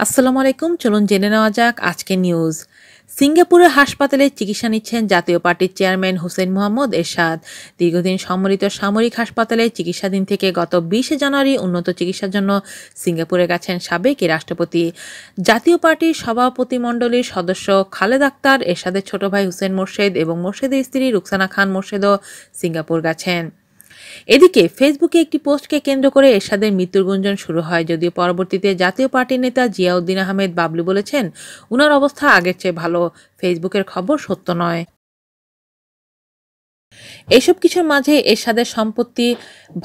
আসসালামু আলাইকুম। চলুন জেনে নেওয়া যাক আজকের নিউজ। সিঙ্গাপুরের হাসপাতালে চিকিৎসা নিচ্ছেন জাতীয় পার্টির চেয়ারম্যান হুসেইন মোহাম্মদ এরশাদ। দীর্ঘদিন সম্মিলিত সামরিক হাসপাতালে চিকিৎসাধীন থেকে গত 20 জানুয়ারি উন্নত চিকিৎসার জন্য সিঙ্গাপুরে গেছেন সাবেক এই রাষ্ট্রপতি। জাতীয় পার্টির সভাপতিমণ্ডলীর সদস্য খালেদ আক্তার, এরশাদের ছোট ভাই হুসেইন মোরশেদ এবং মোরশেদের স্ত্রী রুকসানা খান মোরশেদও সিঙ্গাপুর গেছেন। এদিকে ফেসবুকে একটি পোস্টকে কেন্দ্র করে এরশাদের মৃত্যুর গুঞ্জন শুরু হয়, যদিও পরবর্তীতে জাতীয় পার্টির নেতা জিয়াউদ্দিন আহমেদ বাবলু বলেছেন উনার অবস্থা আগের চেয়ে ভালো। ফেসবুকের খবর সত্য নয়। এসব কিছুর মাঝে এরশাদের সম্পত্তি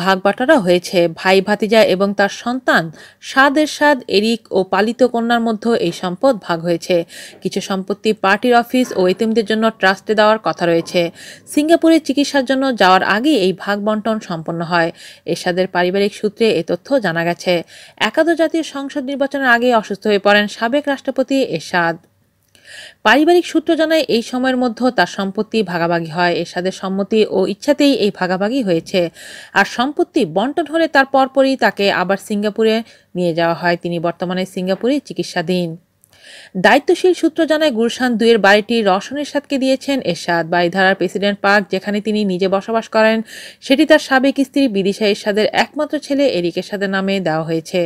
ভাগবাটোয়ারা হয়েছে। ভাই ভাতিজা এবং তার সন্তান সাদ এরশাদ, এরিক ও পালিত কন্যার মধ্যে এই সম্পদ ভাগ হয়েছে। কিছু সম্পত্তি পার্টির অফিস ও এতিমদের জন্য ট্রাস্টে দেওয়ার কথা রয়েছে। সিঙ্গাপুরে চিকিৎসার জন্য যাওয়ার আগে এই ভাগ বন্টন সম্পন্ন হয়। এরশাদের পারিবারিক সূত্রে এ তথ্য জানা গেছে। একাদশ জাতীয় সংসদ নির্বাচনের আগে অসুস্থ হয়ে পড়েন সাবেক রাষ্ট্রপতি এরশাদ। পারিবারিক সূত্র জানায় এই সময়ের মধ্যে তার সম্পত্তি ভাগাভাগি হয়। এরশাদের সম্মতি ও ইচ্ছাতেই এই ভাগাভাগি হয়েছে। আর সম্পত্তি বন্টন হলে তার পরপরই তাকে আবার সিঙ্গাপুরে নিয়ে যাওয়া হয়। তিনি বর্তমানে সিঙ্গাপুরে চিকিৎসাধীন। দায়িত্বশীল সূত্র জানায় গুলশান 2-এর বাড়িটি রওশন এরশাদকে দিয়েছেন এরশাদ। বারিধারার প্রেসিডেন্ট পার্ক, যেখানে তিনি নিজে বসবাস করেন, সেটি তার সাবেক স্ত্রী বিদিশা এরশাদের একমাত্র ছেলে এরিক এরশাদের নামে দেওয়া হয়েছে।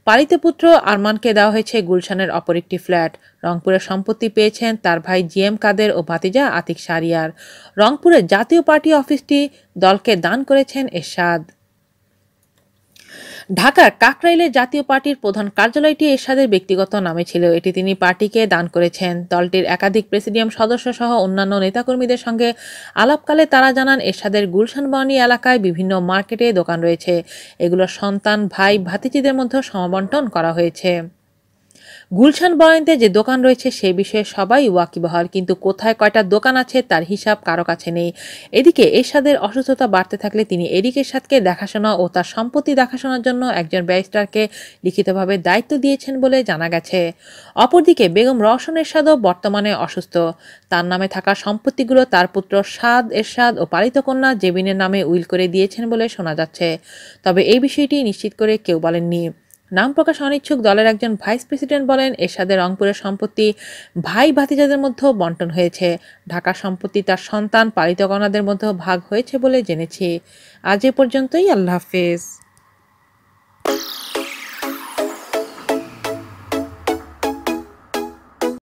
পালিত পুত্র আরমানকে দেওয়া হয়েছে গুলশানের অপর একটি ফ্ল্যাট। রংপুরের সম্পত্তি পেয়েছেন তার ভাই জিএম কাদের ও ভাতিজা আতিক শাহরিয়ার। রংপুরের জাতীয় পার্টি অফিসটি দলকে দান করেছেন এরশাদ। ঢাকার কাকরাইলের জাতীয় পার্টির প্রধান কার্যালয়টি এরশাদের ব্যক্তিগত নামে ছিল। এটি তিনি পার্টিকে দান করেছেন। দলটির একাধিক প্রেসিডিয়াম সদস্য সহ অন্যান্য নেতাকর্মীদের সঙ্গে আলাপকালে তারা জানান, এরশাদের গুলশান বনানী এলাকায় বিভিন্ন মার্কেটে দোকান রয়েছে। এগুলোর সন্তান, ভাই, ভাতিজিদের মধ্যে সমাবন্টন করা হয়েছে। গুলশান বনানীতে যে দোকান রয়েছে সে বিষয়ে সবাই ওয়াকিবহাল, কিন্তু কোথায় কয়টা দোকান আছে তার হিসাব কারো কাছে নেই। এদিকে এরশাদের অসুস্থতা বাড়তে থাকলে তিনি এরিক এরশাদকে দেখাশোনা ও তার সম্পত্তি দেখাশোনার জন্য একজন ব্যারিস্টারকে লিখিতভাবে দায়িত্ব দিয়েছেন বলে জানা গেছে। অপরদিকে বেগম রওশন এরশাদও বর্তমানে অসুস্থ। তার নামে থাকা সম্পত্তিগুলো তার পুত্র সাদ এরশাদ ও পালিত কন্যা জেবিনের নামে উইল করে দিয়েছেন বলে শোনা যাচ্ছে। তবে এই বিষয়টি নিশ্চিত করে কেউ বলেননি। নাম প্রকাশ অনিচ্ছুক দলের একজন ভাইস প্রেসিডেন্ট বলেন, এরশাদের রংপুরের সম্পত্তি ভাই ভাতিজাদের মধ্যে বন্টন হয়েছে। ঢাকার সম্পত্তি তার সন্তান, পালিত কন্যাদের মধ্যে ভাগ হয়েছে বলে জেনেছি। আজ এ পর্যন্তই। আল্লাহ হাফেজ।